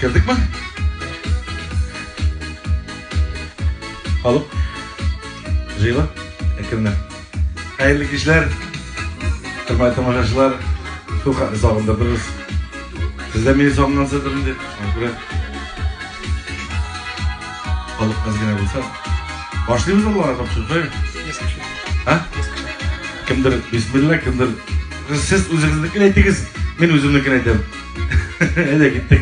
Kirdik mi? Alıp Jıyla Ekirne Hayırlı kişiler Kırmay tamaşaçılar Çok sağındırdınız Sizden beni sağından sığdırın diye Alıp kazgine bulsa Başlayımız Allah'a kapışır değil mi? Ha? Kimdir? Bismillah kimdir? Siz özünüzdekini ettiniz Men özümdekini ettim Hadi gittik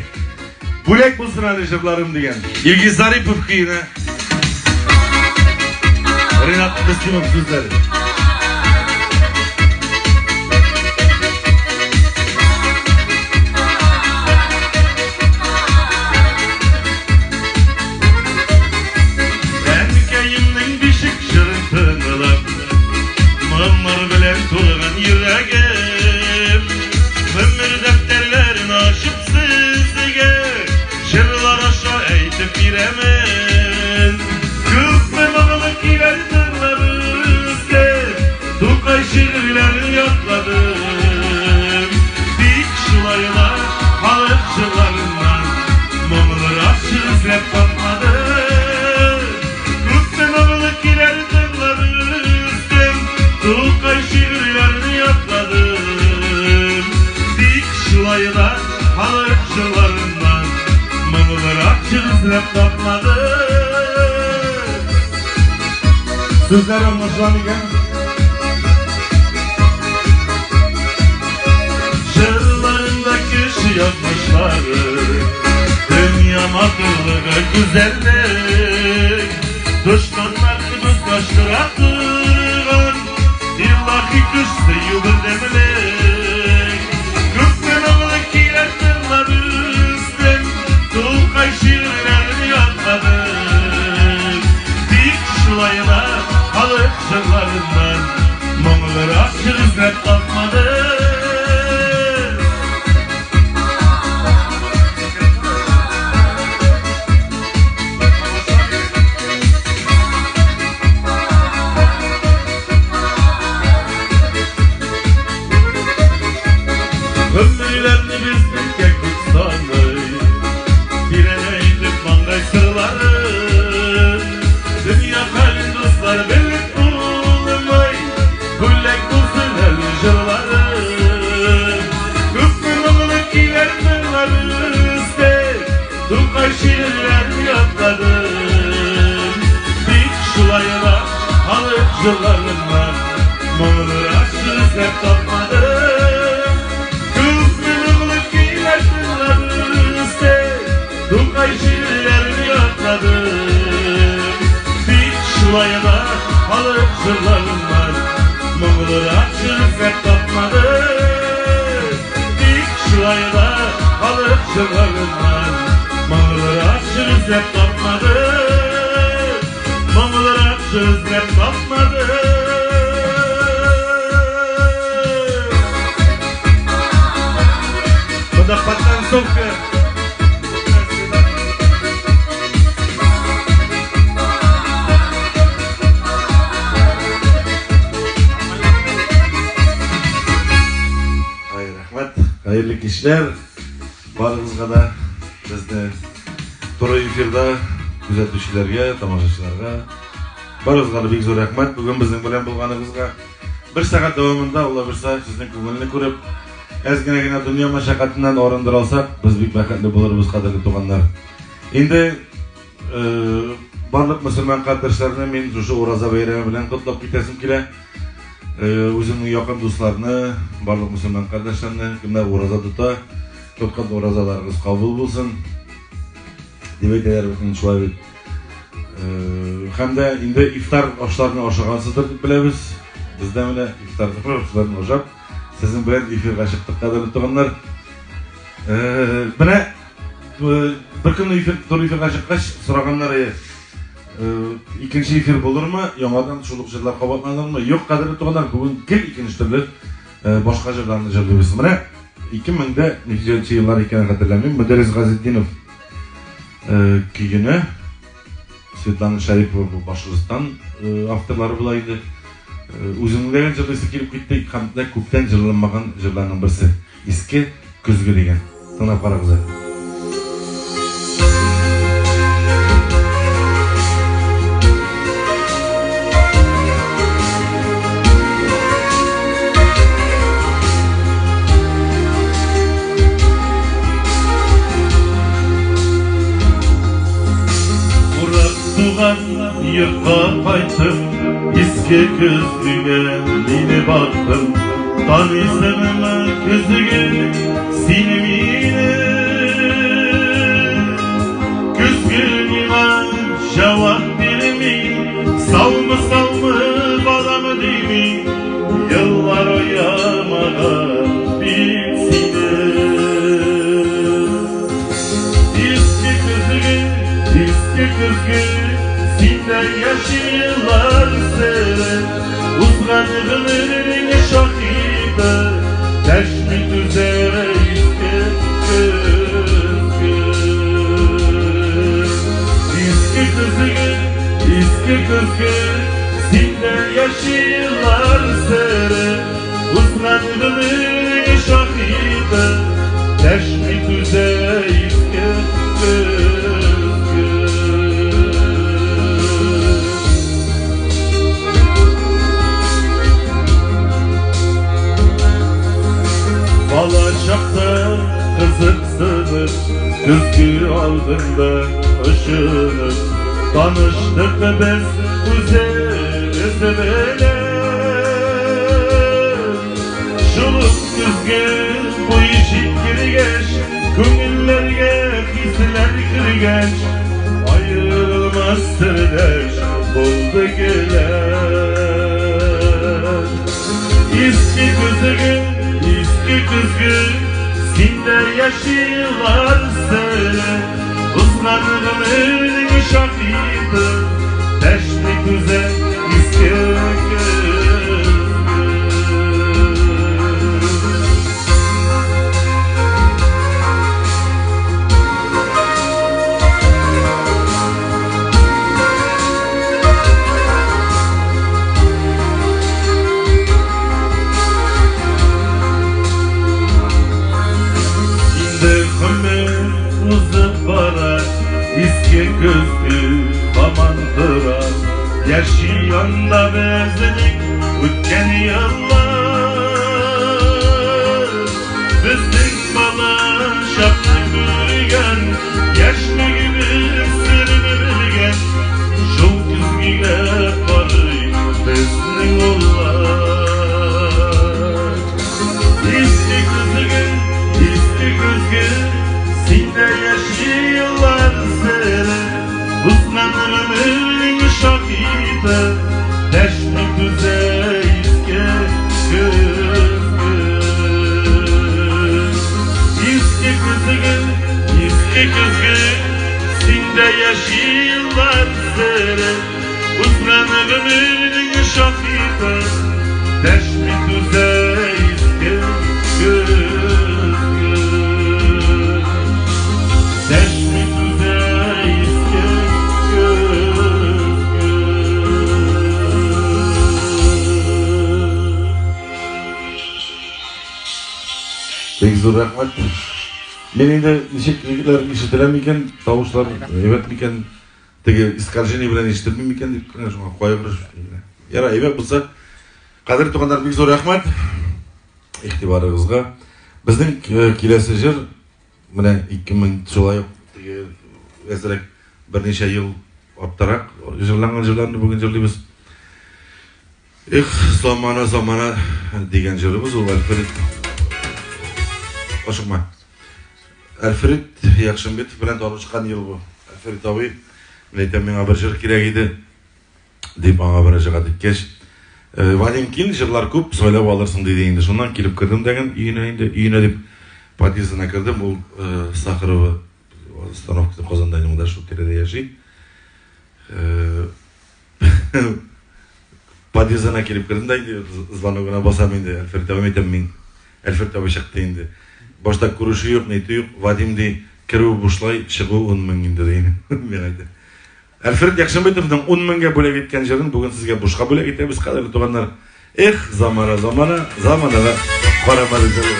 Bulek bulsun arkadaşlarım diyen İlgi Zaripov kıyına Renat Müslümov sözleri Enkeyimden bişik şırtınılap Mırmır bilen tuğan yüreğim Ömür defterlerini açıp sizge Şırlar aşağı eğitip biremin Küfme mağılık ilerdirlerizde Tukay şiirlerini yatladım Dik şılaylar halıkçılarından Mumları açır izlep bakmadım Küfme mağılık ilerdirlerizde Tukay şiirlerini yatladım Dik şılaylar halıkçılarından Mumları açır izlep bakmadım Sözler anlaşılan iken Şırlarındaki şu yazmışlar Dünya makırlığı güzellik Düşmanlarını buzlaştıran İllahi güçlü yıldır demlik Gökten ağlık ilerdirler üstten Tulkay şiirlerini yatladım Dik şulaylar halık şırlarından Mumları açır izlep tapmadı Ömürlerini bizden kek tutsanay Birene inip mangay sırları Dünya kalın dostlar belli bulunmay Güllek bulsun el jırları Küfrün oğluk ilerdirler üstte Tukay şiirlerini yatladım Dik şulayına halık jırlarından Mumları açır izlep tapmadım Tukay şiirlerini yatladım Dik şulayına halık şırlarından Mumları açır izlep tapmadım Dik şulayına halık şırlarından Mumları açır izlep tapmadım Mumları açır izlep tapmadım Bu da patan sokka Hayırlı kişiler, barınızga da bizni Toray efirde күзәтүчеләргә, тамашачыларга барыгызга да бик зур рәхмәт. Бүген безнең белән булганыгызга. Бер сәгать дәвамында улы берсә сезнең күңелне күреп, әз генә дөнья мәшәкатеннән арындыра алсак, без бик бәхетле булырбыз, кадерле туганнар. Инде барлык мөселман кардәшләрне мин шушы Ураза бәйрәме белән котлап китәсем килә. Үземнең якын дусларны, барлык мөселман кардәшләрне, кемнәр Ураза тота, тоткан уразаларыгыз кабул булсын. Дип әйтәләр бит шулай бит. Һәм дә инде ифтар ашларны ашагансыздыр дип беләбез. Бездә менә ифтар ашларны ашап, сезнең белән эфирга чыктык, кадерле туганнар. Менә бер көнне эфирга чыккач сораганнар, икенче эфир булырмы, яңадан шул ук җырлар кабатланырмы? Юк, кадерле туганнар, бүген кел икенче төрле башка җырларны җырлыйбыз. Менә 2000 еллар икәнен хәтерләмим, Мөдәррис Газетдинов көйгене Светлана Шарипова Башкортстан авторлары була иде. Үзеңнең җырлыйсы килеп китте, һәм дә күптән җырланмаган җырларның берсе. Иске көзге дигән. Тыңлап карагыз. Eski kızgıya mine baktım, tanıysam kızgı sinimine. Kızgınıma cevap vermi, salmı balamı değil mi? Yıllar oyamağa bilsine. Eski kızgı sinden yaşıyorlar seni. Uzmanlığının şahide teşmit üzere eski kızgı sinden yaşıyorlar seni. Uzmanlığının şahide teşmit üzere eski Balacakta kızıksınır, kızgı aldığında ışınır. Tanıştık ve biz güzel seveler. Şuluk kızgı bu işin girgeç, köngüllerge hisler kirgeç. Ayrılmaz sırdaş oldu geler. Eski kızgı sinde yaşıyorlar seni. Uzmanlığının şahidi teşvik üzere eski eski kızgı bamandıra yaşayan da bezdik ötken yıllar. Bizning bala şaplı görgen, yaşlı gibi sırrını bilgen. Şu kızgıga barıy bizning oğullar. Eski kızgı sinde yaşıyorlar seni. Uzmanlığının şahide teşvik üzere eski kızgı sinde yaşıyorlar seni. Uzmanlığının şahide teşvik üzere eski Pek zor rahmet. Men endi necheklar eshitilarmikan, tovushlar evatmikan, tegi isqarjini bilan eshitilmaymikan deb shunga qo'yib yara evat bo'lsa, qadrli tuganlar, pek zo'r rahmat e'tiboringizga. Bizning kelasi jir mana 2000 yil tegi esarak bir necha yil orttaraq jirlangan jirlarni bugun jirlaymiz. Zamana degan jirimiz u Alfred Oşukma. Alfred Yaxshinbetov bilan tanishib chiqqan yil bu. Alfred abi bilan menga bir jir kerak edi deb menga bir jir aytgach, vadim keyin jirlar ko'p so'ylab olirsin dedi endi. Shundan kelib kirdim degan uyine deb podyezdga kirdim. Bu Saxarova ostanovkada Qozondagida shu terada yashaydi. Podyezdga kelib kirdim deydi. Zvonogini bosam endi Alfred abi aytaman. Alfred abi chiqdi endi. Boshda ko'rishi yo'q, neti yo'q. Vadimni kiruv bushlay, chiquv 10 ming endi deydi. Men aytdim. Alfred Yaxshinbetovning 10 mingga bo'lak etgan jirini bugun sizga boshqa bo'lak etamiz, qadrli tuganlar. Zamana qora marijalar.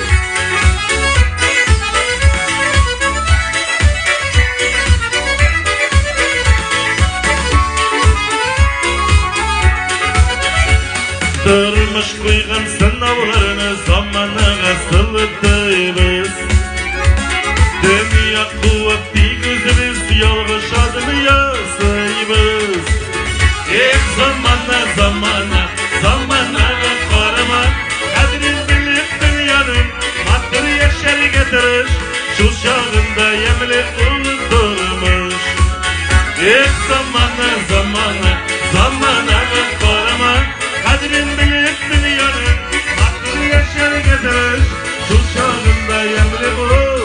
Durmuş qo'ygan sinovlarni zamanaga siltaymiz. Dünya quvvatli ko'zimiz yolg'iz adını yasaymiz. Zamana zamana qarama qadrin bilib dunyoning matr yashar getirish shu chog'inda yemli unuturmuş zamana zamana qarama qadrin bilib dunyoning matr yashar getirish shu chog'inda yemli unuturmuş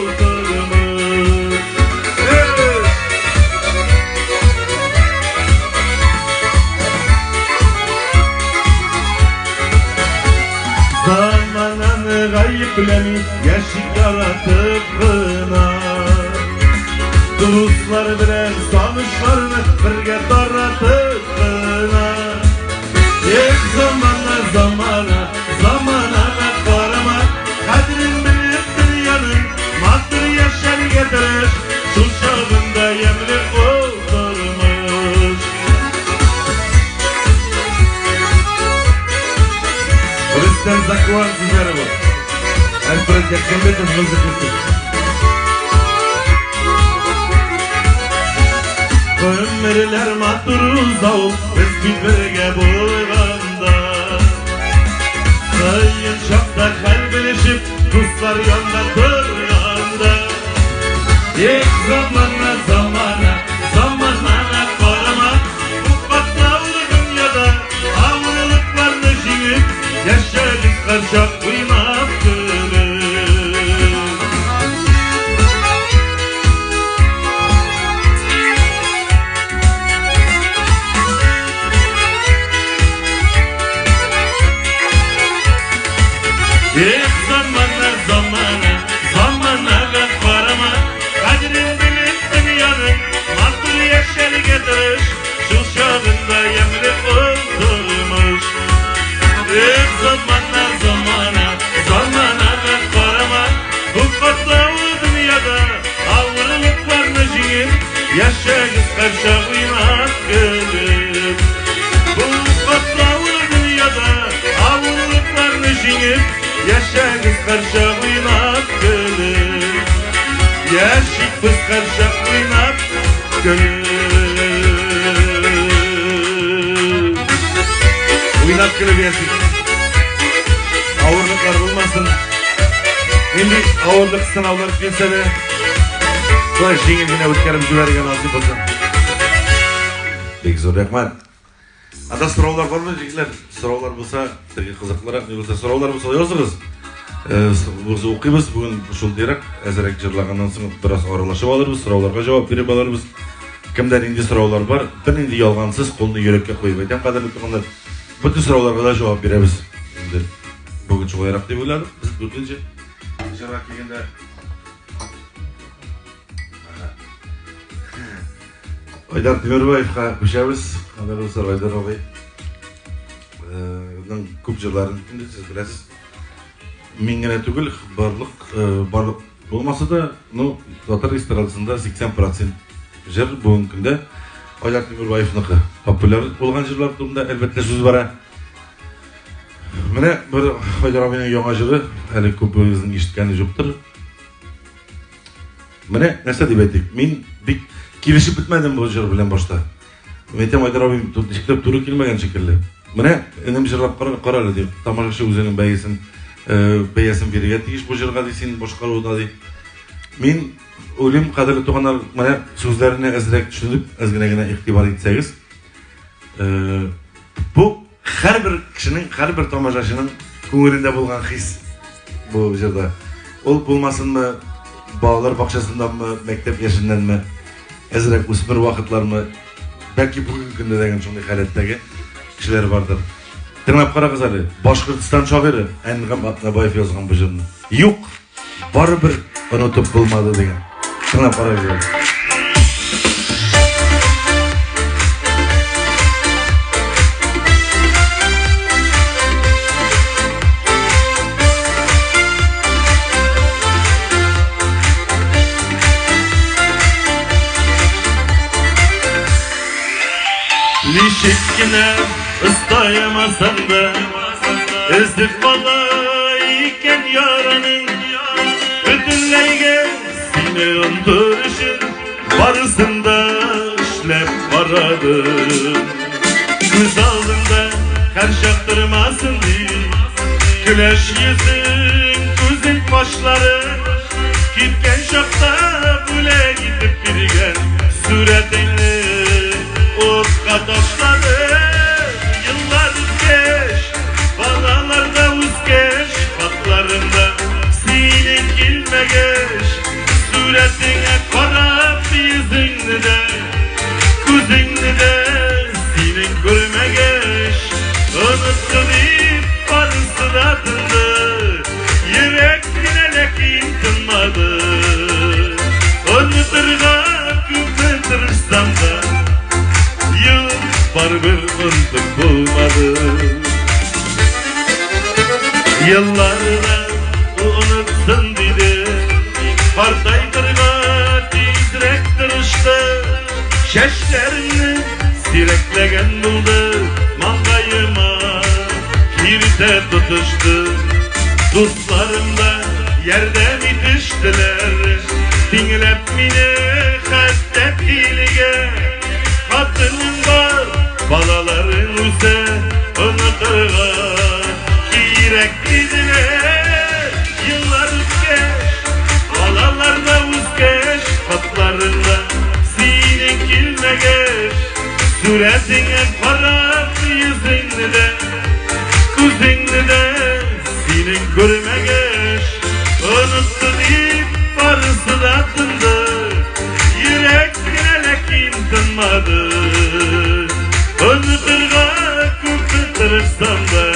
zamanını gayiplemiş yaşık yaratıp kınar Dostlar bilen sanışlarını birge taratıp kınar zamana qarama kadrin bilip dünyanın matır yaşar getirir şu çağında yemli oturmuş Rüstem Zakvan sizlere bu Alfred Yakşembetov mızıklısı Ömürler maturuz ol biz birbirge boyganda Sayın şapta kalbleşip dostlar yanda durganda zamana qarama bu katlavlı dünyada ağırlıklarını jingip yaşarız karşak uynap gülüp zamana qarama qadrin bilib dunyoning matr yashar getirish shu chog'inda yemli o'ldirmish zamana qarama bu qatlavli dunyoda og'irliklarni jingib yashag'iz qarshi o'ynab kulib bu qatlavli dunyoda og'irliklarni jingib yashag'iz qarshi o'ynab kulib yashik biz qarshi o'ynab kulib o'ynab kulib yashik ağırlıklar bulmasın endi ağırlık sınavlar kelsa da Şulay jengilgina o'tkazib yuborgan nasib bo'lsin bek zo'r rahmat Ada so'rovlar bormi jigitlar? So'rovlar bo'lsa, sizga qiziqliroq bo'lsa, so'rovlar bo'lsa yozing'iz. Biz o'qiymiz bugun shunday azrak jirlagandan so'ng biroz oralashib olamiz, so'rovlarga javob berib olamiz. Kimdan endi so'rovlar bor? Bir endi yolg'onsiz qo'lni yurakka qo'yib aytgan qadrli tuqqanlar. Butun so'rovlarga javob beramiz. Endi bugun cho'g'ayroq deb o'yladim. Biz buguncha inshaalloh kelganda Aydar Temirbayevga qo'shamiz. Qanday bo'lsa Aydar og'ay ko'p jirlarini siz bilasiz. Mingina tugul barliq bo'lmasa-da, Tatar estradasida 80% jir bugungi kunda Aydar Temirbayevniki populyar bo'lgan jirlar turida albatta so'z bor. Mana bir Aydar og'ayning yangi jiri hali ko'pingizning eshitgani yo'qdir. Mana narsa deb aytdik. Men kelishib bitmadim bu jir bilan boshda. Metam Aydar og'ay ishlab turi kelmagan shekilli. Mana enim jirlab qarali deb tomoshabchi o'zining bayasin beriga tegish bu jirga desin boshqaruvda deb. Men o'ylim qadrli to'g'anlar mana so'zlarini azrak tushunib, ozginagina e'tibor etsangiz, bu har bir kishining, har bir tomoshabchining ko'nglida bo'lgan his bu jirda. Ol bo'lmasinmi, bolalar bog'chasindanmi, maktab yoshindanmi, azrak o'smir vaqtlarmi, balki bugungi kunda degan shunday holatdagi kishilar bordir. Tinglab qarag'izlar, Boshqirdiston shoiri Anig'am Atnaboyev yozgan bu jirni. Yo'q, baribir unutib bo'lmadi degan. Tinglab qarag'izlar. Nişetkine ıstayamasam da ezdik balayken yaranın ödülleyge seni öldürüşün barısında işlep varadım. Göz aldığında her şaktırmasın diye. Güleş yüzün, gözün başları, gitken şakta böyle gidip birgen suretini ufka taşladı. Yıllar uzgeç, balalarda uzgeç, baklarında senin gülmegeç. Suretine karab yüzünü de, gözünü de senin görmegeç. Unuttu deyip varısı adını, yürek dinelek intınmadı. Unuturga küpetirsem de, yıl var bir unuttuk bulmadı. Yıllarda unutsun dedi, partaydırga tizrek tırıştı. Şeşlerini sireklegen buldu, mangayıma kirte tutuştu. Dostlarım da yerde bitiştiler, dinlep mini hatta dilige. Hatırın var, balaların üze, unuturga kirek didiler. Yıllar uzgeç, balalarda uzgeç, hatlarında senin gülmegeç. Suretine karab yüzünü de, gözünü de senin görmegeç. Unuttu deyip varısı da tındı, yürek dinelek intınmadı. Unuturga küpetirsem de,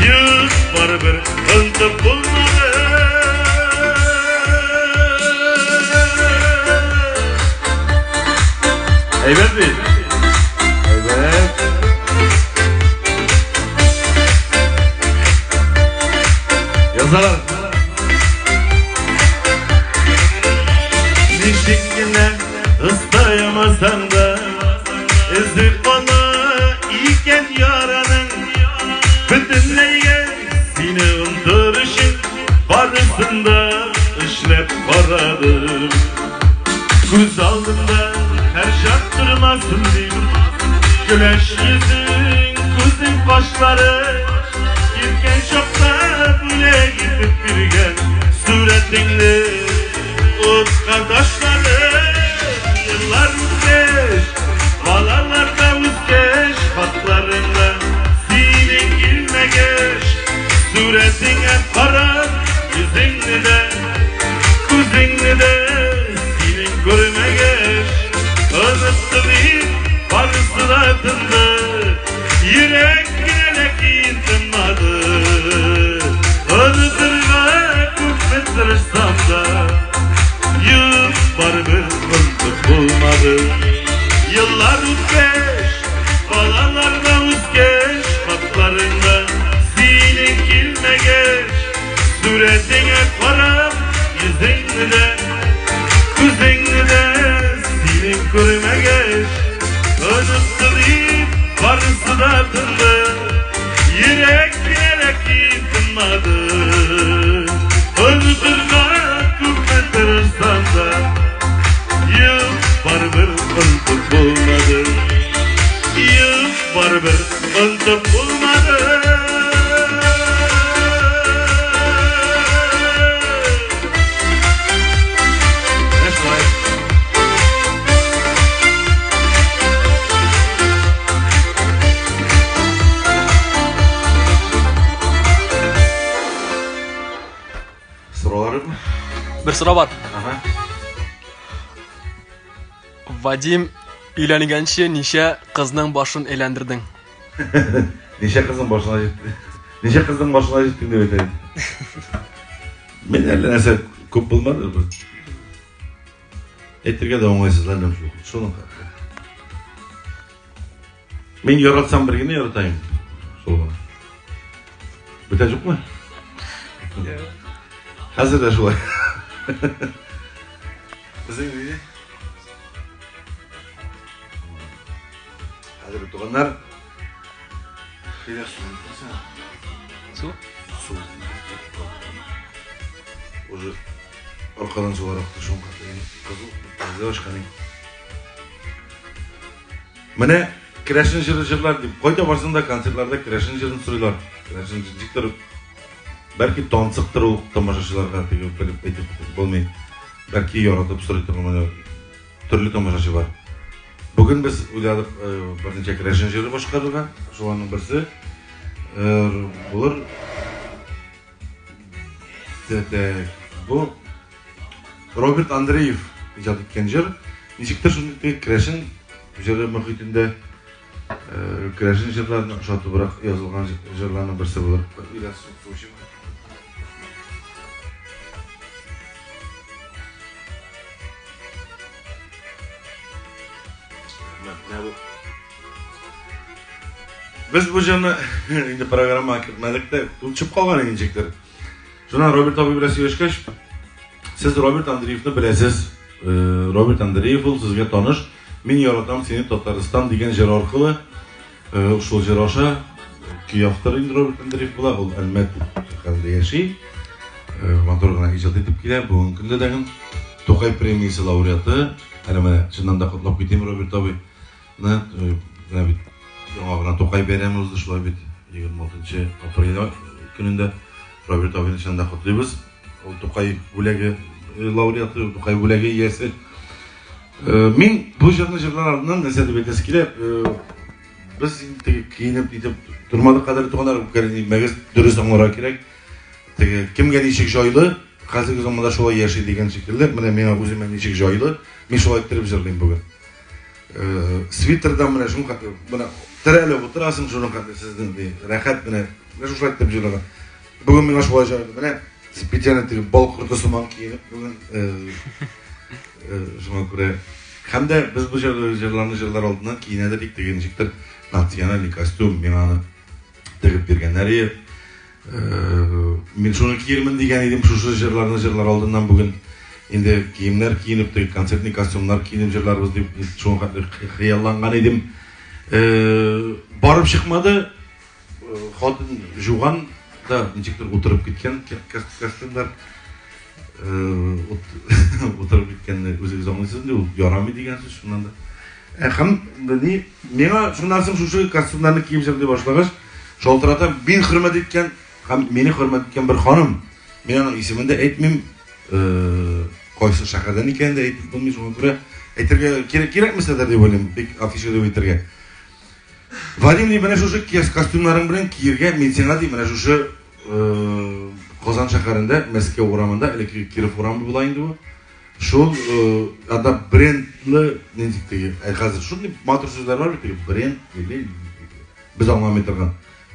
yıl var bir unutup bulmadı. Evet mi? Evet. Yazarlar. Nişikine ıstayamasan da, izi bana iyiken yaranın, bütünleyge seni unutturuşun barısında işlep varadım. Göz aldımda her şaktırmasın diyeyim, güleş yüzün, gözün başları, girken şokta böyle gidip birgen suretinle ufka taşladı. Yıllar uzgeç, balalarda uzgeç, hatlarında senin gülmegeç. Suretine karab yüzünü de, gözünü de senin görmegeç. Unuttu deyip varısı da tındı, yürek dinelek intınmadı. Unuturga küpetirsem de, yıl var bir unutup bulmadı. Yıllar uzgeç, balalarda uzgeç, baklarında senin gülmegeç. Suretine karab yüzünü de, gözünü de senin görmegeç. Unuttu deyip varısı da tındı, yürek dinelek intınmadı. Unuturga küpetirsem de, yıl var bir unutup bulmadı. Yıl var bir unutup bulmadı. Sorularım? Bir soru var. Aha. Vadim uylangancha necha qizning boshini aylantirding? Necha qizning boshına жетti? Necha qizning boshına жетtin deb aytayın. Men hali narsa ko'p bo'lmadi bir. Ayttirga da o'ng'aysizlandim shu. Shuni qildi. Men yaratsam birgina yaratayım. So'g'ini. Bitajukmi? Hazırda şulay. Bizning uyda hozir o'tirganlar Su? Su. Уже orqadan suvaroq tushum qilgan qiziq, boshqaning. Mana Crash'ın jırlar deyip, koyda barsında konsertlerde Crash'ın jırını sürüyorlar. Crash'ın jırcıktır, belki tansıktır o tamaşaçılarga bilip aytip bolmay. Belki yaratıp sürüyor ama türlü tamaşaçı var. Bugün biz uyladık bir neçe Crash'ın jırı başkarılgan. Şu anın birisi bulur. Bu Robert Andreev icat etken jır. Nişiktir şunu Crash'ın jırı muhitinde Crash'ın jırlarını uşatı bırak yazılgan jırlarının birisi bulur. Biraz soğuşayım. Biz bu jırını indi programma akıtmadık da çıp kalgan inecekler. Şuna Robert abi biraz söylüşkeş. Siz Robert Andreev'ni bilesiz. Robert Andreev sizge tanış. Min yaratam seni Tataristan degan jir orqali uşul jir aşa kuyaftir indi Robert Andreev bular. Ol albatta hozir yashay. Motorgina ijod etib keladi. Bugungi kunda degin To'qay premiyasi laureati. Ana mana shundan da qutlab ketaymi Robert abi. Mana bit yong'og'idan To'qay beramizdi shular bit 26 aprel kunida Robert abini shundan qutlaymiz. O To'qay bo'lagi laureati, To'qay bo'lagi egasi. Men bu jurnalistlar oldidan narsa deb aytasi kelib, biz kiyinib ketib turmadik qadar to'g'anar magaz durust anglash kerak. Kimga nechik joyli, hozirgi zamonda shulay yashaydi degan shekilli, mana men o'zim nechik joyli, men shulay kirib jirlayman bugun. Twitterdan mana shu mana tiralib o'tirasizmi shuni qanday sizdan rahat mana shu shulay deb jirlagan. Bugun men shulay joyda mana spesialni bol qurtisiman kiyinib bugun shunga ko'ra hamda biz bu jırlar oldidan kiyinadilik degan shekillar nasional kostyum meni tig'ib berganlar. Men shuni kiyirman degan edim shu jırlar oldidan bugun endi kiyimlar kiyinib konsertni kostyumlar kiyinib jırlarmiz deb shunga xayollangan edim. Borib chiqmadi. Xotin jug'an da nechikdir o'tirib ketgan kostyumlar o'tirib ketganni o'zingiz anglaysizmi? U yoramaydi degansiz shundan da. Ham menga shu narsam shu kostyumlarni kiyib jirdi boshlagach, sholtirata men hurmat etgan, ham meni hurmat etgan bir xonim. Men uning ismini de aytmayman. Qaysi shahardan ekanini aytib bo'lmaydi, shunga ko'ra aytirga kerakmaslar deb o'ylayman. Bek afisha deb aytirga. Vadim mana shu kostyumlaring bilan kiyirga men senga deyman, mana shu Qozon shaharida, Moskva o'ramida, Kirov o'rami bo'laydi bu. Shu ada brendli nechikdagi, hozir shunday motor so'zlar bor, brend, biz olmay turgan.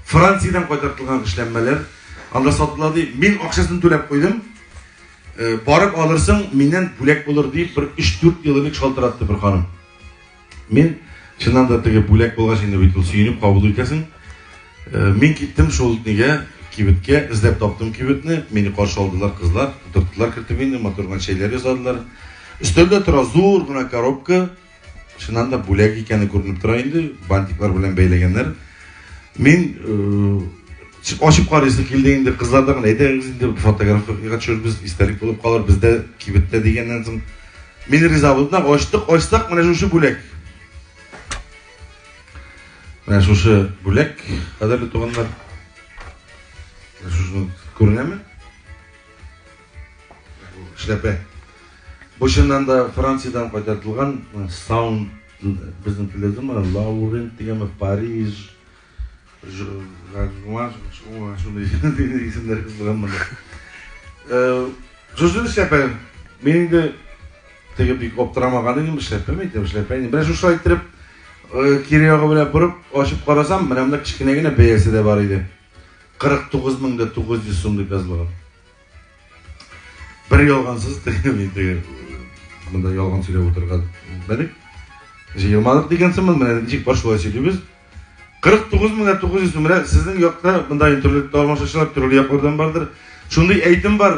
Fransiyadan qaytartilgan ishlanmalar anda sotiladi. Men oqshasini to'lab qo'ydim. Borib olirsan, mendan bo'lak bo'lar deb bir 3-4 yillik sholtiratdi bir xonim. Men chindan da bo'lak bo'lgach endi bitil suyunib qabul etasin. Men ketdim shulniga kibitga izlab topdim kibitni. Meni qarshi oldilar qizlar, o'tirdilar kiritib endi motorgan şeyler yozadilar. Üstünde tura zo'rgina korobka. Chindan da bo'lak ekani ko'rinib turadi endi, bantiklar bilan beylaganlar. Men ochib qaraysiz keldi qizlardan aytaysiz endi fotografiyaga tushib biz istalik bo'lib qolar bizda kibitda degandan so'ng men rizo bo'ldim. Ochdik mana shu bo'lak. Mana shu bo'lak qadrli tug'anlar. Shuni ko'rinami? Shlapa. Bu shundan da Fransiyadan qaytartilgan sound bizning tilda mana Laurent degan Paris shunday isimlar qizdigan mana. Shu shlapa. Mening de tegib o'ptiramagan edim shlapa. Ben shu ayttirib kiriyog'i bilan burib ochib qarasam, mana bunda kichkinagina beyasida bor edi. 49.900 so'm deb yozilgan. Bir yolg'onsiz bunda yolg'on so'ylab o'tirgan. Mana yilmalik degansiz, mana nechik bor shulay so'ylaymiz. 49.900 so'm. Sizning yoqda bunday internet almashuv turli yoqlardan bordir. Shunday aytim bor,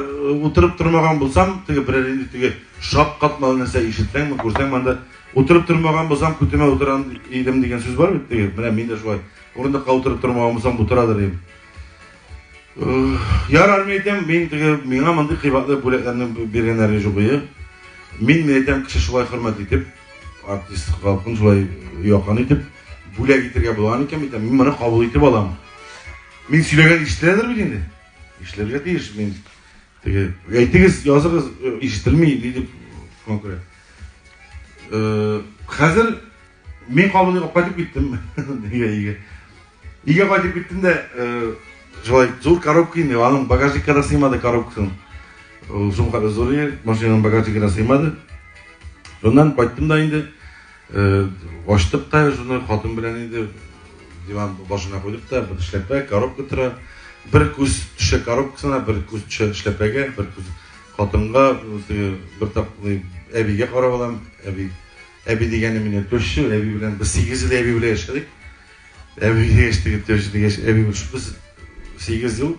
o'tirib turmagan bo'lsam, biror endi shoq qatmal narsa eshitsang, ko'rsang, menda o'tirib turmagan bo'lsam, kutuma o'tiran edim degan so'z bor. Mana menda shulay. O'rindiqqa o'tirib turmagan bo'lsam, o'tiradir edim. Yarar aytam, menga bunday qiymatli bo'laklarni berganlari yo'q edi. Men aytam kishi shulay hurmat etib, artist xalqni shulay yoqqan etib, Bula getirge bulan iken bitem. Men bana kabul etip alam. Men söylegen iştiredir bil endi. İşlerge değiş men. Tege aytınız yazıgız işitilmeyi deyip konkret. Hazır men kabul edip qaytып gittim. İge qaytып gittim de şolay zor коробка indi. Anın bagajnikka sığmadı коробкасын. Sumka zor yer, maşinanın bagajnikka sığmadı. Ondan qaytdım da indi. Açtık da şunu hatun bilen indi. Divan başına koyduk da bir işlepek, коробка tıra. Bir kuz tüşe коробкасына, bir kuz tüşe işlepege, bir kuz hatunga, bir taplı ebige qarab alam. Ebi degeni mine töşü, ebi bilen biz 8 yıl ebi bilen yaşadık. Ebi geçtik, töşü geç, ebi biz 8 yıl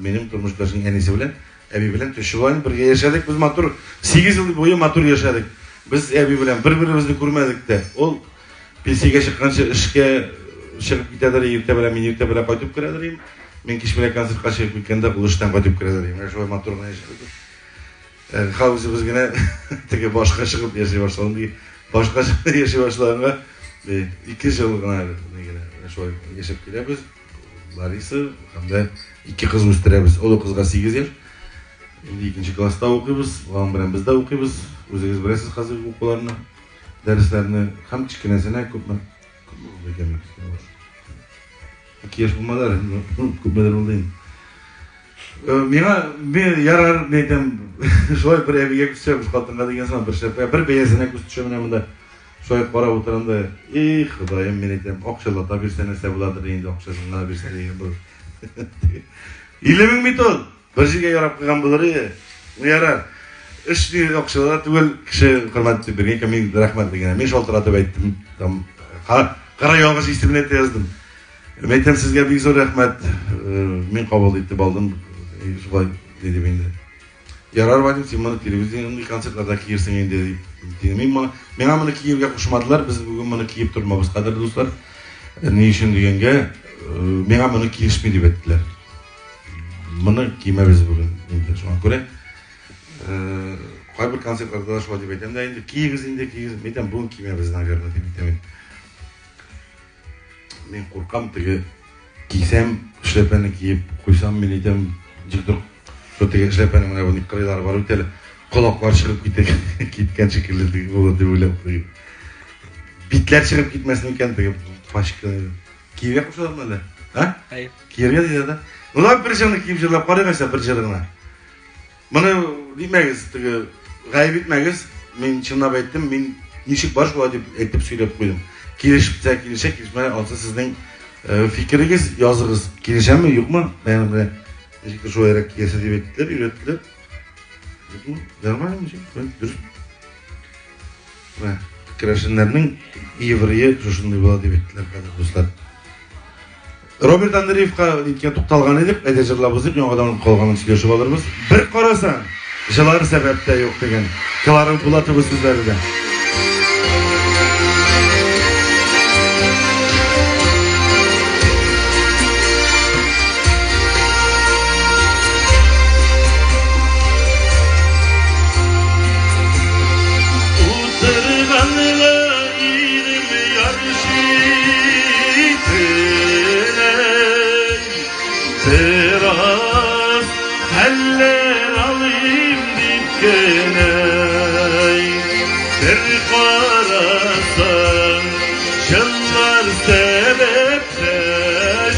benim turmuşdaşın enisi bilen, ebi bilen töşü bilen birge yaşadık. Biz motor 8 yıl boyu motor yaşadık. Biz ebi bilen bir-birimizni көрмедик de. Ol pensiyaga chiqqancha ishga chiqib ketadi, erta bilan men erta bilan qaytib kiradirman. Men kech bilan konsertga chiqib ketganda u ishdan qaytib kiradirman. Shu motor bilan yashadik. Havzi bizgina tege boshqa chiqib yashay boshladik. Boshqa yashay boshlaganga 2 yilgina shu yashab kelamiz. Larisa hamda 2 qiz o'stiramiz. O'g'il qizga 8 yosh. Endi 2-klassda o'qiymiz, o'g'lim bilan bizda o'qiymiz. O'zingiz bilasiz hozir o'quvlarni, darslarni ham kichkinasini ko'pmi ekanman. 2 yosh bo'lmalar, ko'pmalar bo'ldi endi. Men yarar neydim, şoy bir eviga kuchamiz xotinga degan son bir shapa, bir beyasini kuchaman bunda. Şoy qarab o'tiranda, ey xudoyim men aytam, oqshalata bersang esa bo'ladir endi, oqshasini bersang degan bu. 50 ming metod bir yerga yarab qilgan bo'lar-ey. Yarar. İşni oqshalata tugul kishi hurmat bergan ekan, men rahmat degan. Men sholtiratib aytdim. Qara yolg'iz ismini yozdim. Men aytam sizga bir zo'r rahmat. Men qabul etib oldim. Şulay dedi endi. Yarar vadim sen bana televizyonda konsertlarda kiyirsen endi dedim. Men buni kiyibga qo'shmadilar. Biz bugun buni kiyib turmamiz, qadrli do'stlar. Ne uchun deganga, men buni kiyishmi deb aytdilar. Buni kiymamiz bugun endi shunga ko'ra. Qay bir konsertlarda shu deb aytamda endi kiyigiz endi kiyigiz. Men aytam buni kiymamiz nagarni deb aytaman. Men qo'rqam tege kiysam, shlepani kiyib qo'ysam men aytam Jikdur, şu tege şlepeni mana bu qirlar var o'tali. Quloqlar chiqib ketgan shekilli bo'ladi deb o'ylab qo'ydim. Bitlar chiqib ketmasin ekan tege pashka. Kiyga qo'shadimi? Ha? Hayır. Kiyga dedi. Ular bir jani kiyib jirlab qaraysa bir jadagina. Mana demaysiz tege g'ayb etmagiz. Men chinlab aytdim, men nishik bor shu deb aytib so'ylab qo'ydim. Kelishibsa kelishak, kelishmay olsa sizning fikringiz yozig'iz. Kelishami, yo'qmi? Men İşte şu ayarak yasa diye ettiler, ürettiler. Normal mi şey? Dürüst. Ve kreasyonlarının ivriye şuşunday болады diye ettiler kadar dostlar. Robert Andreev'ga etken to'xtalgan edik, ayta jırlabız deyip, yo'qadan qolganын сөйлешіп alırmız. Bir qarasan, жылары sebepte yok degan. Kılarım Bulatov sizlerden. Biraz heller alayım dipkeney. Bir karasan şınlar sebepte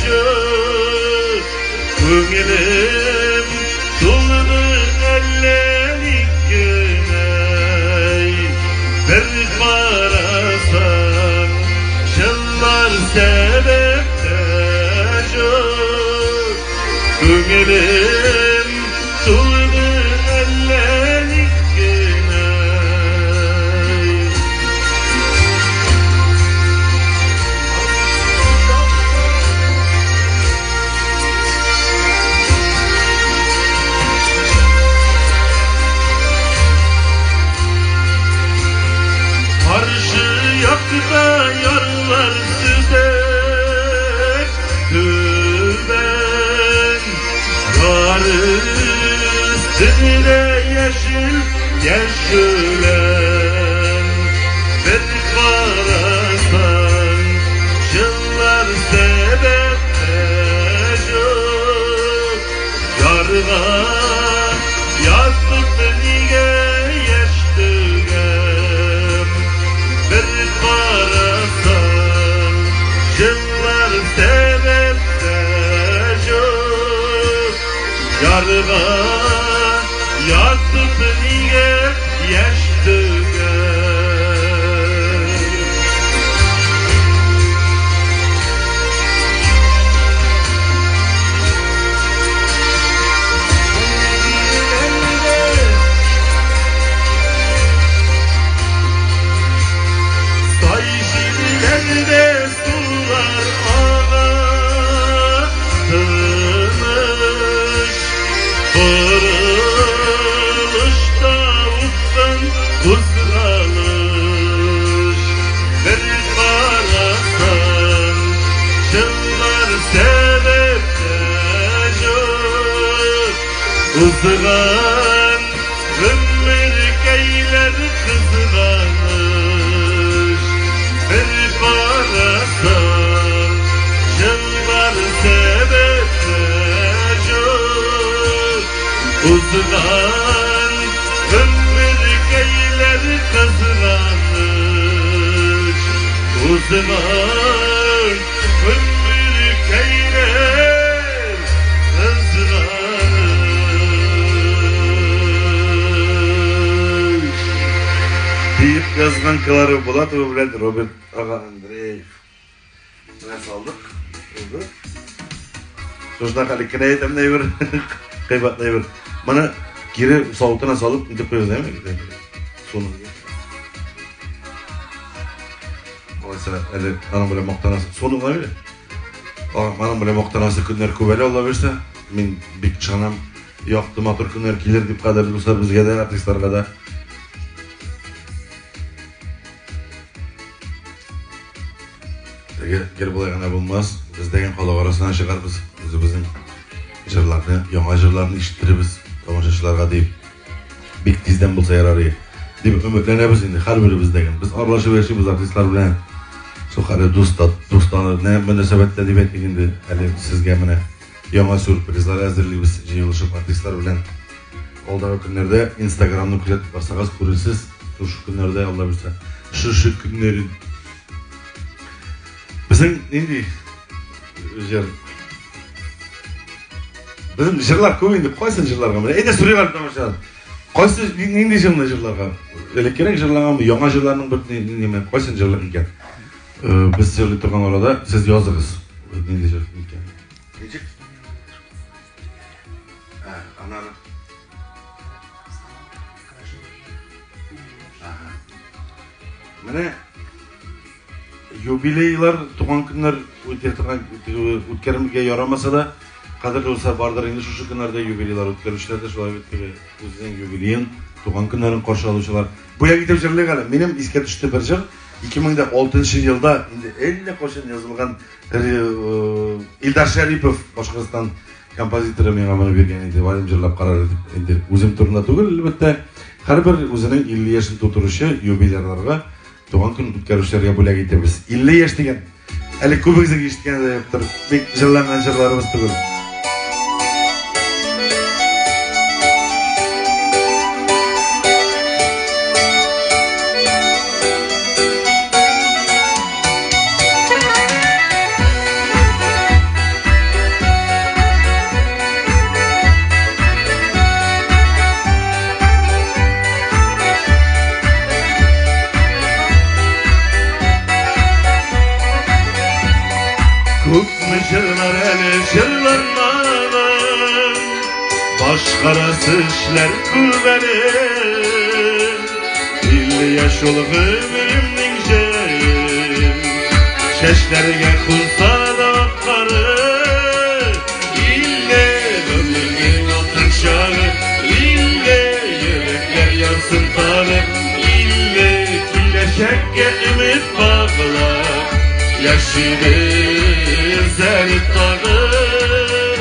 şu. Köngülüm doldu ellerik güney. Bir karasan şınlar sebepte şu. Köngülüm doldu ellerik güney. Karşı yakta yarlar süzek tüben. Kar üstünde yeşil yeşilen. Bir karasan Yazığa yatıp nige yaştığım bir karasan yıllar sebepte yok Yarığa yatıp nige yaştığım Sayşinlerde sular ağartılmış Kırılışta uftan kuzgalış Bir karasan çıllar sebepte yok Uzgan ömür keyler kızganış Bir karasan yıllar sebepte yok Uzgan ömür keyler kızganış Uzgan ömür keyler kızganış deyip yazgan Klara Bulatova bilen Robert Ağa Andreyev. Ne saldık? Oldu. Sözden hali kine etem neyber, kıybat neyber. Bana geri soğutuna salıp gidip koyuyoruz değil mi? Sonunu. Mesela hadi anam böyle moktanası. Sonu var öyle. Anam böyle moktanası günler kubeli olabilse, men bik çıkanam yoqti motor günler gelir deb qadrli do'stlar bizga da artistlarga da. Geri bulayana bulmaz. Biz degen qaloq arasından chiqarmiz. O'zimizning jırlarni, yangi jırlarni eshittiribmiz tomoshachilarga deb. Bek tezdan bo'lsa yarari deb umidlanamiz endi har birimiz degan. Biz aralashib yashaymiz artistlar bilan. Shu qara do'stona munosabatda deb aytdik endi. Hali sizga mana yangi syurprizlar hazırlaymiz yig'ilishib artistlar bilan. Oldingi kunlarda Instagramni kuzatib borsangiz ko'rasiz. Shu kunlarda Alloh bilsa, shu kunlar bizim endi bizim jırlar ko'p endi qaysi jırlarga mana endi so'rayman tomoshalar qaysi endi jırlarga ele kerak jırlarga yangi jırlarning bir nima qaysi jırlar ekan biz jırlab turgan orada siz yozig'iz endi jır ekan nechik ana mana yubileylar, tuğan günler o'tkazimga yaramasa da qadrli do'stlar bardir endi shu kunlarda yubileylar o'tkazishlarda shu o'tgan o'zining yubileyin, tuğan kunlarini qarshi oluvchilar. Bu yerga ketib jirlik hali. Menim esga tushdi bir jir 2006-yilda endi elle qo'shin yozilgan Ildar Sharipov Boshqirdiston kompozitori menga mana bergan edi. Valim jirlab qarar deb endi o'zim turna tugul albatta har bir o'zining 50 yoshini to'ldirishi yubileylarga Doğan gün o'tkazishlarga bo'lak aytamiz. 50 yosh degan. Hali ko'pingizga eshitgan deyaptir. Bek jillangan jillarimiz tugul. Jırlar eli jırlanmadan Başkarası işler kuvverim 50 yaş olup ömrümün şeyim Çeşlerine kulsa da akarım İlle ömrümün altın şağı İlle yürekler yansın tabi İlle kileşekke ümit bağlar Yaşıdır seni tanır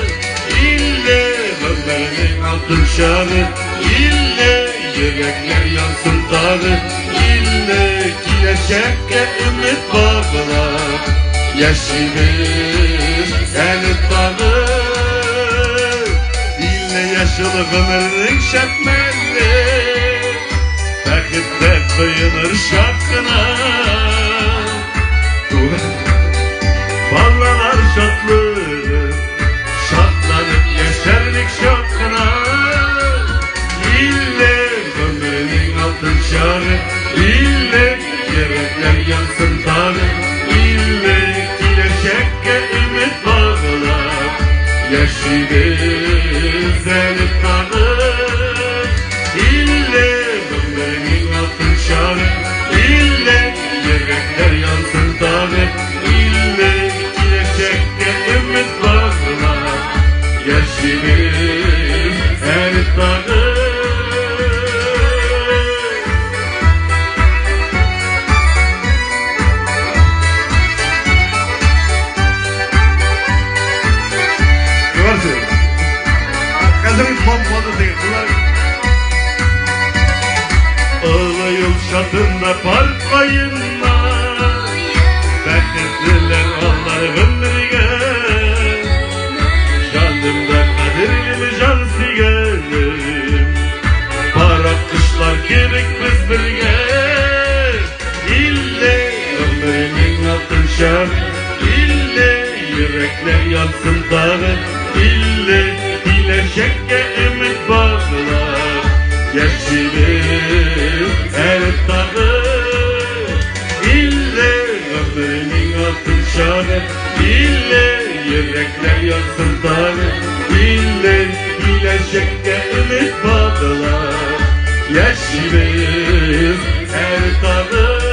İlle ömrümün altın şağı İlle yürekler yansın tabi İlle kileşekke ümit bağlar Yaşıdır seni tanır İlle yaşlılık ömrünün şakmelli Vakitte kıyılır şakına Ballalar şatlı Şatlanıp yaşarlık şakına İlle ömrünün altın şarı İlle yürekler yansın tağı İlle kileşekke ümit bağlar Yaşıdır zelip tağı İlle ömrünün altın şarı İlle yürekler yansın tağı İlle kileşekke ümit bağlar Yaşıdır zelip tağı Ağlayım şatında park kayınma Beklettiler onlar ömrüge Canımda kadirli can sigelim Parak kışlar gerek biz birge İlle ömrünün altın şer İlle yürekler yansın dağı İlle şekke ümit bağlar Yaşıdır her tağı İlle ömrünün altın şarı İlle yürekler yansın dağı İlle şekke ümit bağlar Yaşıdır her tağı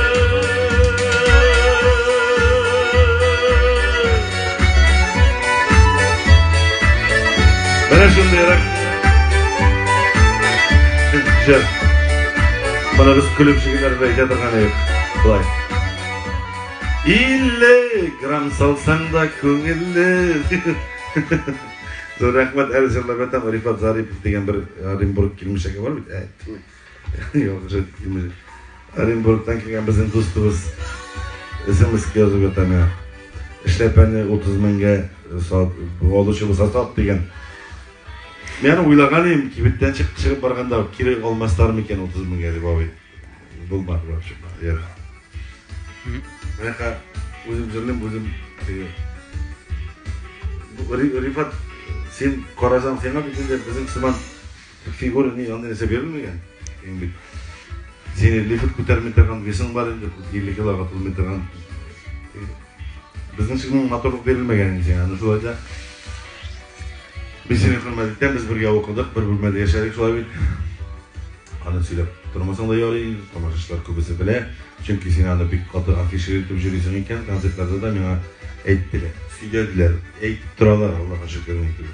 Bana şunu diyerek Güzel Bana biz külüp şekiller ve yadırgana yok Kolay İlle gram salsan da köngilli Zor rahmet her zırla betam Rifat Zaripov degen bir Arimburg kelmiş eki var mı? Yok kelmiş Arimburg'dan kelgen bizim dostumuz SMS yazıp betam ya İşlepeni 30 minge Oluşu saat degen Men o'ylaganim ki bittan chiqib borganda kerak olmaslarmikan 30 mingga deb o'y. Bo'lmadi bu shu. Yer. Menaqa o'zim jirlim o'zim bu Rifat sen qorasan sen ham bizim Siman figurani yonda esa berilmagan. Endi seni Rifat ko'tarmay turgan vesin bor endi 50 kiloga to'lmay turgan. Bizning sizning motorlik berilmagan endi ana shu vaqtda Biz seni hürmetten biz birge okuduk, bir bölmede yaşadık şolay bit. Anı söylep durmasan da yori, tomaşışlar köpüsü bile. Çünkü sen anı bir katı afişleri tüp jürisin iken, konsertlerde de bana eyttiler, söylediler, eytip duralar Allah'a şükür ettiler.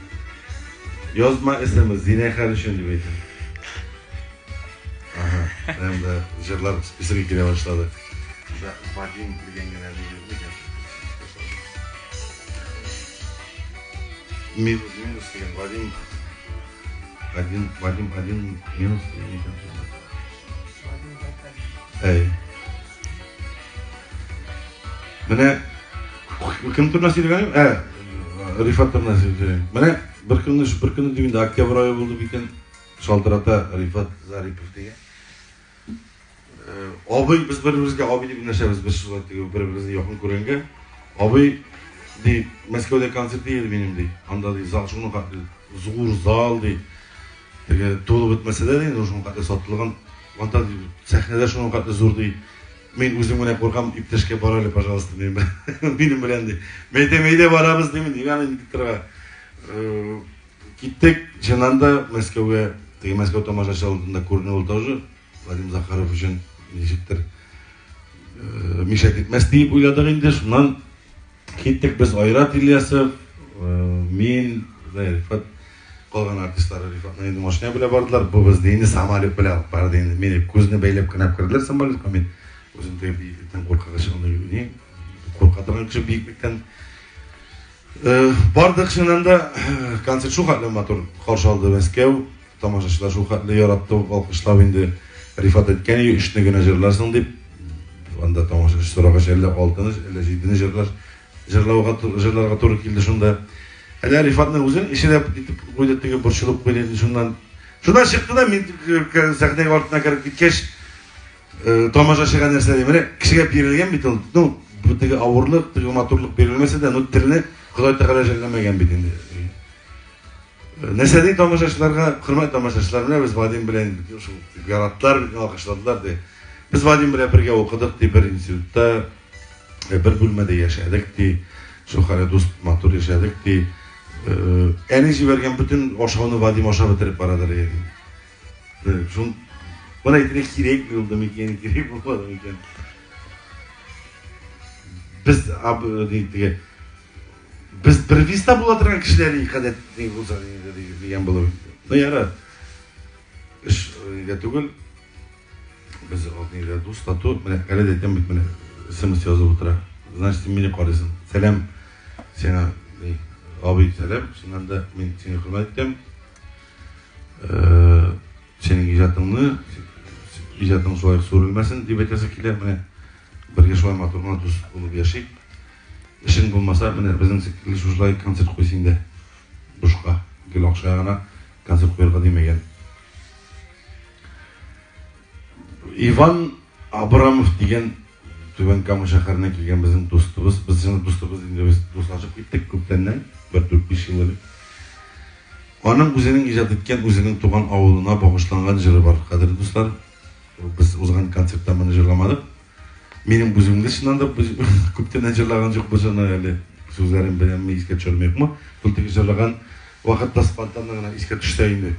Yazma esnemiz, zine karışın diye beytim. Aha, hem de jırlar ismi kire başladı. Vadim bilgen genelde yürüdük. Minus деген Vadim minus деген екен. Міне кім тұрнасы деген? Рифат тұрнасы деген. Міне бір күні дегенде октябрь айы болды екен. Шалтырата Рифат Зарипов деген. Абай біз бір-бірімізге абай деп нәрсеміз бір-бірімізді жақын көргенге абай Di Moskvada konsert deydi benim dey. Anda dey şunu qatı zuğur zal dey. Tege to'lib o'tmasa da dey, şunu qatı satılgan. Anda dey sahnada şunu qatı zo'r dey. Men o'zim bilan qo'rqam, iptashga boraylik, пожалуйста, benim bilan dey. Mayda boramiz deyman, degani diktirga. Ketdik, Chenanda Moskvaga, tege Moskva tomoshachi oldida ko'rinib тоже Vadim Zakharov uchun nechikdir mishat etmas deb o'yladik endi. Shundan Kettik biz Oyrat İlyasov, men, Rifat, qolgan artistlar Rifatni endi mashina bilan bordilar. Bu biz deyni samolyot bilan bordi endi. Meni ko'zni baylab qanab kirdilar samolyotga. Men o'zim biyiqlikdan qo'rqagan qo'rqadigan kishi biyiqlikdan bordik. Shundan konsert shu xatli motor qarshi oldi Moskva. Tomoshachilar shu xatli yaratdi, olqishlab endi Rifat aytgan ishni jirlarsan deb. Anda tomoshachi so'ragach 56ni, 57ni jirlarga to'g'ri keldi. Shunda Hele Rifat'ın uzun işe de koydettiği burçuluk koydu şundan çıktı da men sahneye ortuna kirip gitkeş tomaşa çıkan narsa demene kişiге berilgen bit oldu. Bu tigi avurluk, tigi maturluk berilmese de nut tilini Xudoy Taala jellamagan bit endi. Nesedin tomaşaçılarga, hurmat tomaşaçılar bilen biz Vadim bilen şu yarattılar, alkışladılar de. Biz Vadim bilen birge okudık de bir institutda bir bölmede yaşadık de. Şu hali dost matur yaşadık de. Enerji vergen bütün oşağını Vadim oşağı bitirip baradır yani. Şun bana etine kirek mi oldu meken, kirek olmadı meken. Biz biz bir vista bulatırgan kişileri kadet bulsa degan bo'lib. Yara ish tugul biz oldinda do'statu mana qalada aytgan bitmini ismimiz yozib o'tira. Значит, meni qarasin. Selam sena abi selam. Shundan da men seni hurmat etdim. Sening ijoding sho'y so'rilmasin deb aytasa kelar mana birga sho'y maturman do'st bo'lib yashaylik. İşin bulmasa, bizim sekilişuşlar konsert koysun da boşqa, gül akşayana konsert koyarga demegen. Ivan Abramov degan Tuban Kama shaharına kelgan bizim dostumuz. Biz şimdi dostumuz endi biz dostlaşıp ketdik ko'pdandan, 4-5 yıl. Onun o'zining ijod etgan o'zining tug'an avuluna bag'ishlangan jiri bor. Qadrli do'stlar, biz o'zgan konsertda buni jırlamadik. Benim buzumda şundan da köpten acırlagan çok boşana öyle sözlerim bilen mi iske çölmeyip mi? Kultaki acırlagan vakitte spontanlığına iske düşteyindi.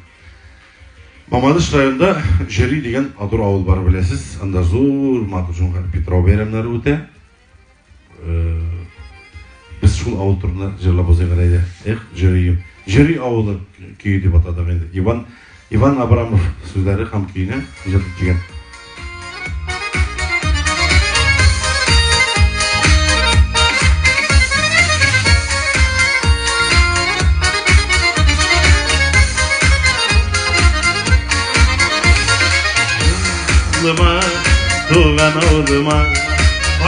Mamadış rayonda Jeri degen adur avul var bilesiz. Anda zor matucun Petrov beremleri öte. Biz şul avul turuna jırla bozay qaraydı. Jeri avulu köyü deb atadık endi. Ivan Abramov sözleri ham köyüne ijod etgan. Tuğan oğluma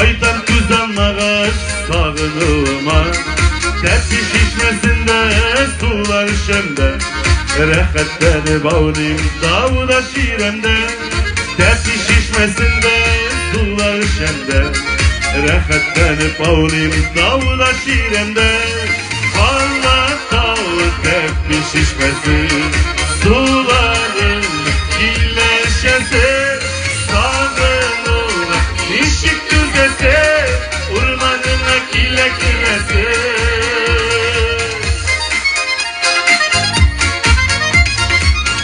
Aytan tuzanmağaç sağınıma Dersi şişmesinde sular şemde Rehatleri bağlayayım davuda şiremde Dersi şişmesinde sular şemde Rehatleri bağlayayım davuda şiremde Allah dağı dersi şişmesin Suların iyileşesi Urmanına kile kiresi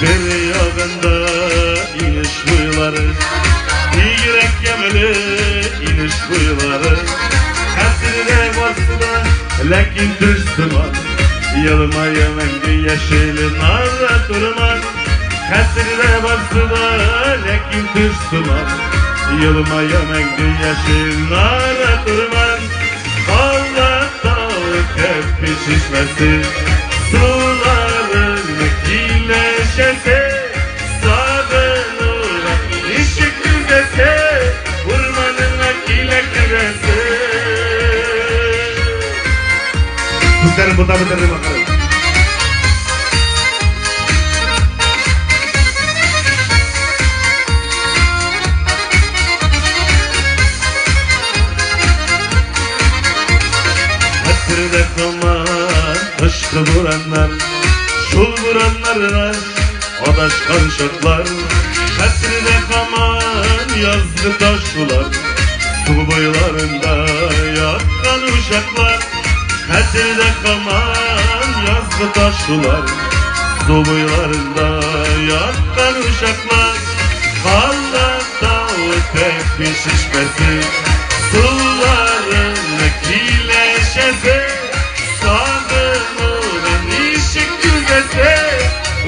Bir yağında iniş kuyuları Yürek gemeli iniş kuyuları Hasrine basına lakin tüstüman Yılıma yemendi yeşili narra durman Hasrine basına lakin tüstüman Yılıma yemendi yeşil nara durman Allah dağı hep şişmesi Suların iyileşesi Sağınına ışık düzesi Urmanına kile kiresi Tutarım bu da bakalım Aşkı vuranlar, şul vuranlarına adaşkan şartlar Hasrine kaman yazdı taşlar Su boylarında yatkan uşaklar Hasrine kaman yazdı taşlar Su boylarında yatkan uşaklar Allah dağı tek bir şişmesi Suların kileşesi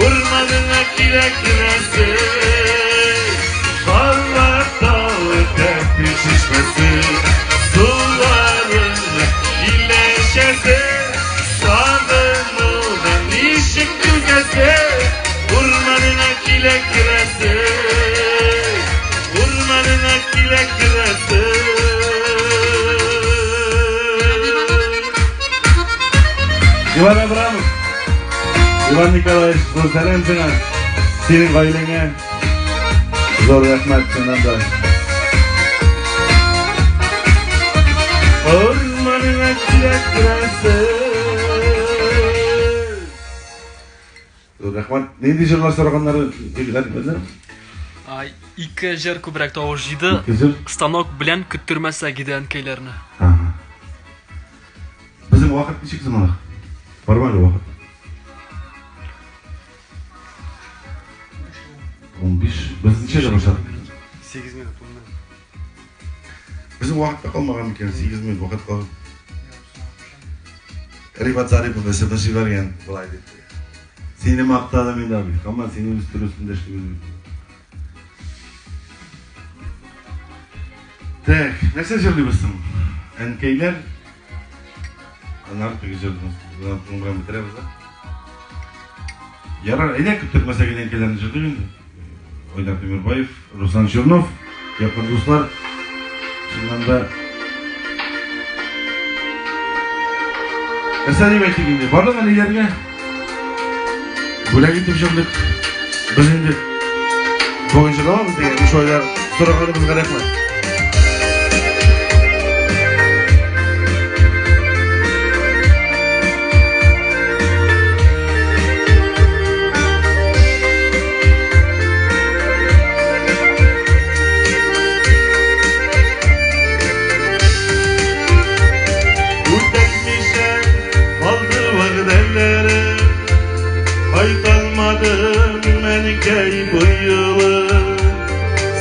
Urmanına kile kiresi Allah dağı tepi şişmesi Suların iyileşesi Sağınına ışık düzesi Urmanına kile kiresi Urmanına kile kiresi Иван Абрамов, Иван Николаевич, зор сәлем сіңа, сенің ғайлеңе, зор рахмат сенен да. Ormanına kirasın. Rahmat, neydi jırlar soraganları bilgiler bildiler mi? Ay, iki jır kübrek tavır jidi, İki jır? stanok bilen küttürmese giden keylerini. Bizim vakit ne çıksın ola? Var mı öyle vakit? 15, biz neçede başladık? 8 minut olmadı. Bizim vakitte kalmagan mıken, 8 minut vakit kaldı. Rifat Zaripov mesela vergen bulay dedi. Seni maqtadı men abi, ama senin üstünde işte gözüm. Tek, nasıl jırlıymışsın? Enkeyler, anar peki jırlıymış. Buradan program bitiremiz ha. Yarar, ayda kütürmese gelen enkeylerini jırlıyım indi. Oynar Demirbayev, Ruslan Chernov, yakın dostlar. Şundan da Eseri bekliğinde vardı mı ilerine? Böyle gittim şimdi. Biz şimdi bugün çıkamamız diye bu şeyler sorularımız gerekmez.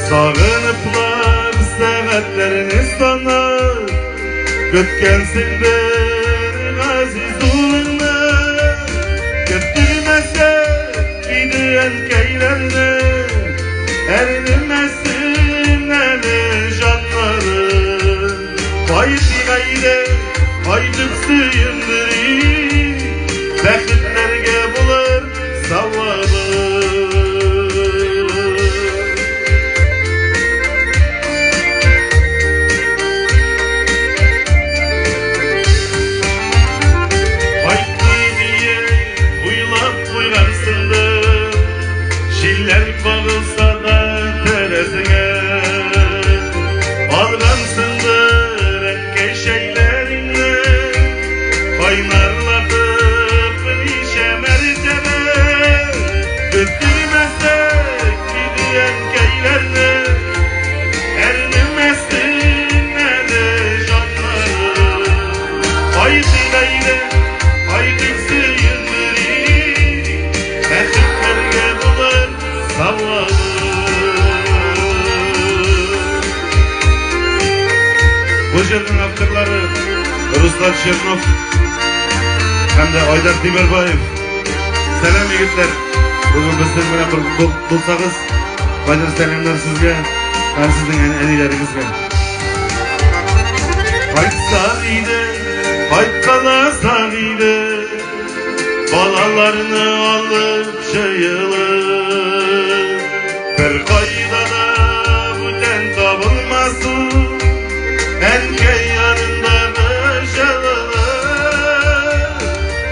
Sağınıplar sevetlerini sana Götkensindir aziz ulunu Götürmese gidiyen keylerini Erinmesin eli canları Haydi gayde, haydi sıyındırı Bekitlerge bulur savabı Bu jırның avtorları Ruslan Chernov hamda Oydar Demirbayev. Selam yigitlar. Bugün bizden bilan bir bo'lsangiz, bayram selamlar sizga, ham sizning anilaringizga. Qaytsan edi, qaytqalasan edi, balalarını alıp jayılib, bir qaydada o'tan topilmasin. Enkey yanındadır şalılar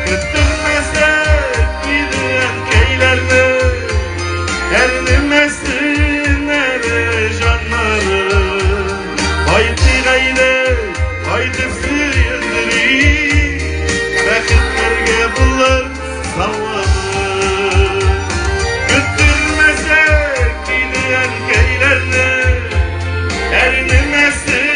Küttürmesek gidi enkeylerini Erinmesin eli canları Haydi gayde, haydi sıyındırı Bekitlerge bulur savabı Küttürmesek gidi enkeylerini Erinmesin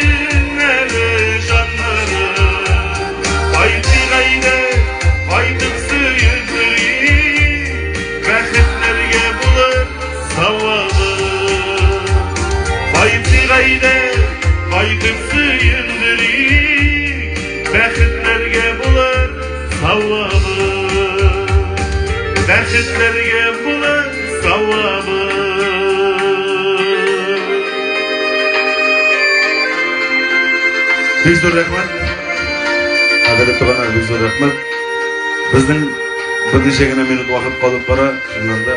Haydi sıyındırı Bekitlerge bulur savabı Bekitlerge bulur savabı Büyük zor rahmat Adalet olanlar büyük zor rahmat Bizden bir neçegine minut vakit kalıp bara Şundan da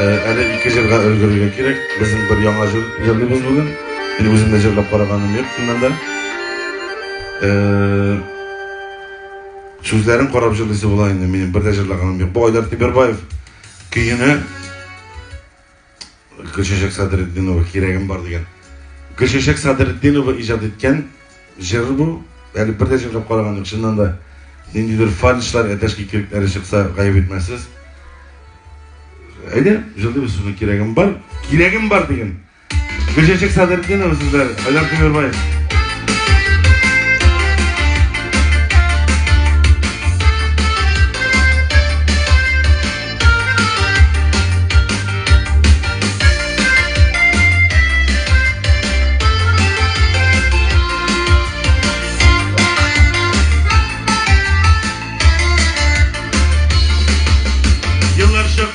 Әлі 2 жылға өлгірген керек Bizim bir яңа жырлыбыз bugün Мен өзімде жырлап қарағаным yok шыннан да Sözlerin korapçılısı bulayın. Benim bir de jırlağanım yok. Bu Aydar Tiberbayev kıyını Gülşeşek Sadreddinova keregim var degen. Gülşeşek Sadreddinova icad etken jır bu. Yani bir de jırlağım koragan yok. Şundan da nindidir falişler eteşki kirikleri çıksa kaybetmezsiz. Haydi, jıldı bir sözün keregim var degen. Gülşeşek Sadreddinova sizler. Aydar Tiberbayev.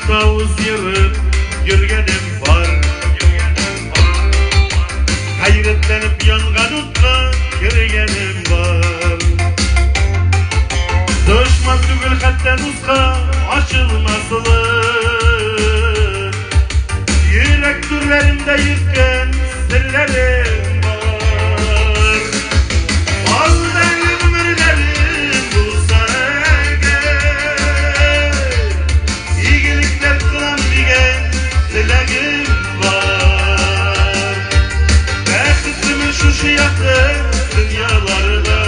Tavuz yığıp yürgenim var. Hayretlenip yangan utla yürgenim var. Düşman tügül hatta nuska açılmasılı. Yürek türlerimde yürken sırlarım var. Vallahi ömürlerim bulsa dilagim var. Bəxtimin şu şiyatı dünyalarda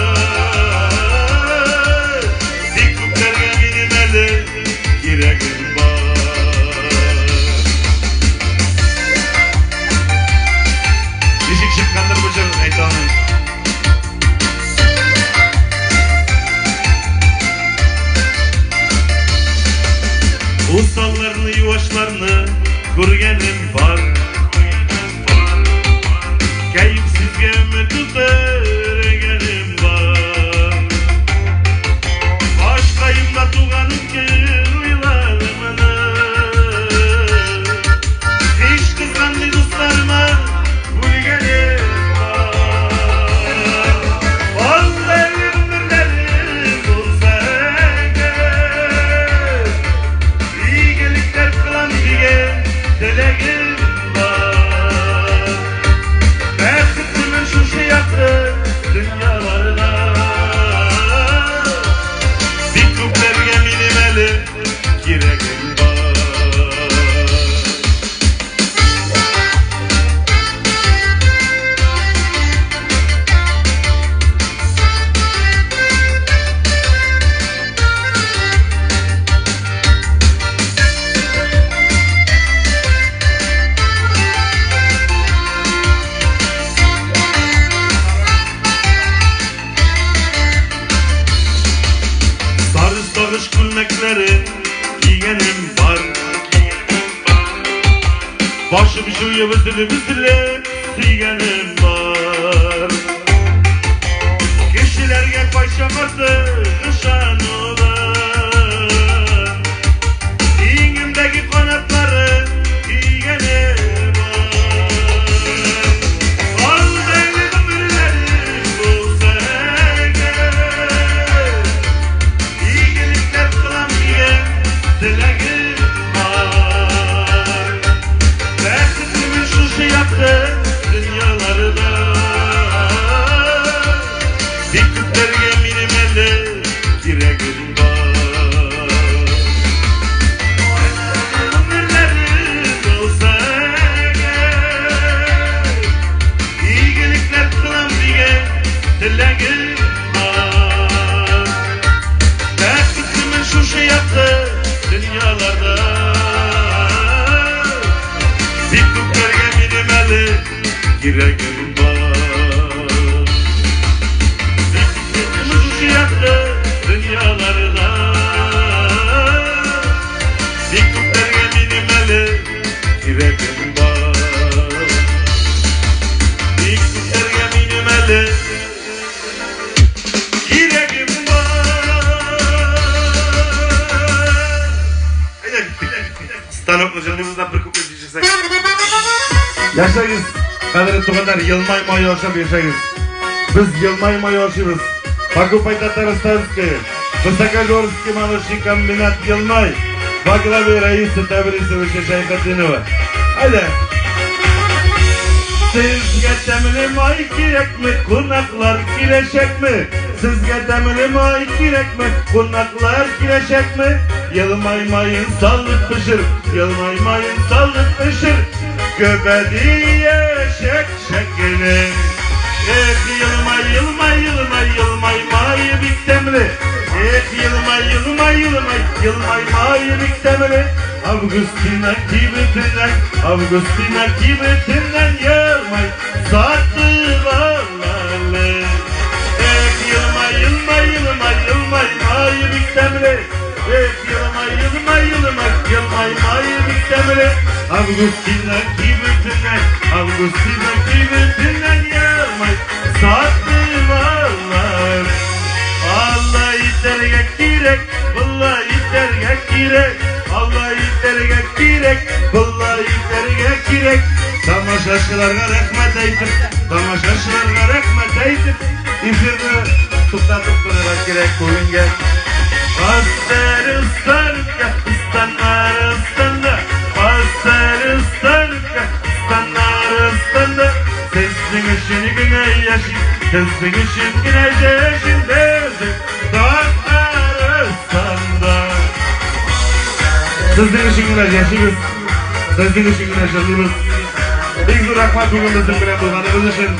Dikliklerge benim eli yüreğim var. Dişik çıkkandır bu çırın eytanın. Usallarını yuvaşlarını Kurgenim var. Kayıpsizge mütüzergenim var. Başkayımda tuğanım ki uylarımını. Hiç kızganlı dostlarıma Kurgenim var. Vallahi ömürlerim olsa iyi gelikler kılan diye Dileğim var. Bəxtimin şu şiyatı dünyalarda Dikliklerge benim eli yüreğim var. Sarış külmekleri giyenim var. Başım şuya vızılı siyenim var. Kişilerge payşaması ışan olan İğimdeki kanatları giyenim var. Vallahi ömürlerim bulsa dileğim var. Bəxtimin şu şiyatı dünyalarda Dikliklerge benim eli yüreğim var. Ömürlerim olsa iyi gelikler kılan diye dileğim var. Bəxtimin şu şiyatı dünyalarda Dikliklerge benim eli yüreğim var. Dikliklerge şu şiyatı dünyalarda Dikliklerge benim eli yüreğim var. Dikliklerge benim eli yüreğim Stanoklu canımızda bir kuplet içirsek. Yaşayız. Kaderi tuğanlar yılmayma yaşam yaşayız. Biz yılmayma yaşayız. Покупай татарстанское. Высокогорский молочный комбинат Елмай. Во главе Раисы Таврисовича Шайхатдинова. Haydi. Sizge temli may kirek mi? Konaklar kileşek mi? Sizge demirmay gerek mi? Kurnaklar kireşek mi? Yılmaymayın sallık pişir, yılmaymayın sallık pişir. Göbediye şek şekini. Yılmay yılmay yılmay yılmay may biktemli. Yılmay may biktemli. Avgustina kibitinden, Avgustina kibitinden yılmay sattı vallahi. Yılmay may biktemli. Yılmay may biktemli. Avgustina kibitinden yılmay sattı vallahi. Allah iterge girek, vallahi iterge girek. Allah iterge girek, vallahi iterge girek. Tamaşaçılarga rahmet aytip, tamaşaçılarga rahmet aytip, ifirni to'xtatib turarlar kerak o'yinga. Astarga, istanlar, astarga, sizning ishingina yashing, sizning ishingina yashing derdik. Sizning ishingina yashaymiz, sizning ishingina yashaymiz. Eng zo'r rahmat bugun bizning bilan bo'lganingiz uchun.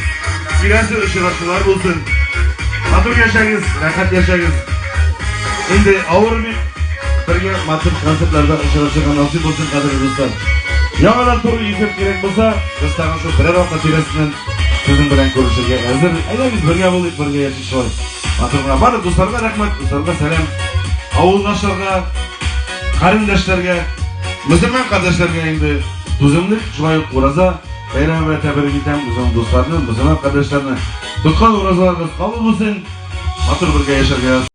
Kelasi uchrashuvlar bo'lsin. Matur yashaysiz, rahat yashaysiz. Endi avurmi birga matur konsertlarda uchrashishga nasib bo'lsin qadrli do'stlar. Yangilar turli efir kerak bo'lsa, biz tag'in shu biror vaqt terasidan sizin bilan ko'rishishga hozir. Agar biz birga bo'laylik, birga yashaymiz. Maturga barcha do'stlarga rahmat, do'stlarga salom. Avuldoshlarga, qarindoshlarga, musulmon qardoshlarga endi tuzumlik shulay o'raza bayram va tabrik etamiz bizim do'stlarni, musulmon qardoshlarni. Tutgan o'razalarimiz qabul bo'lsin. Matur birga yashaymiz.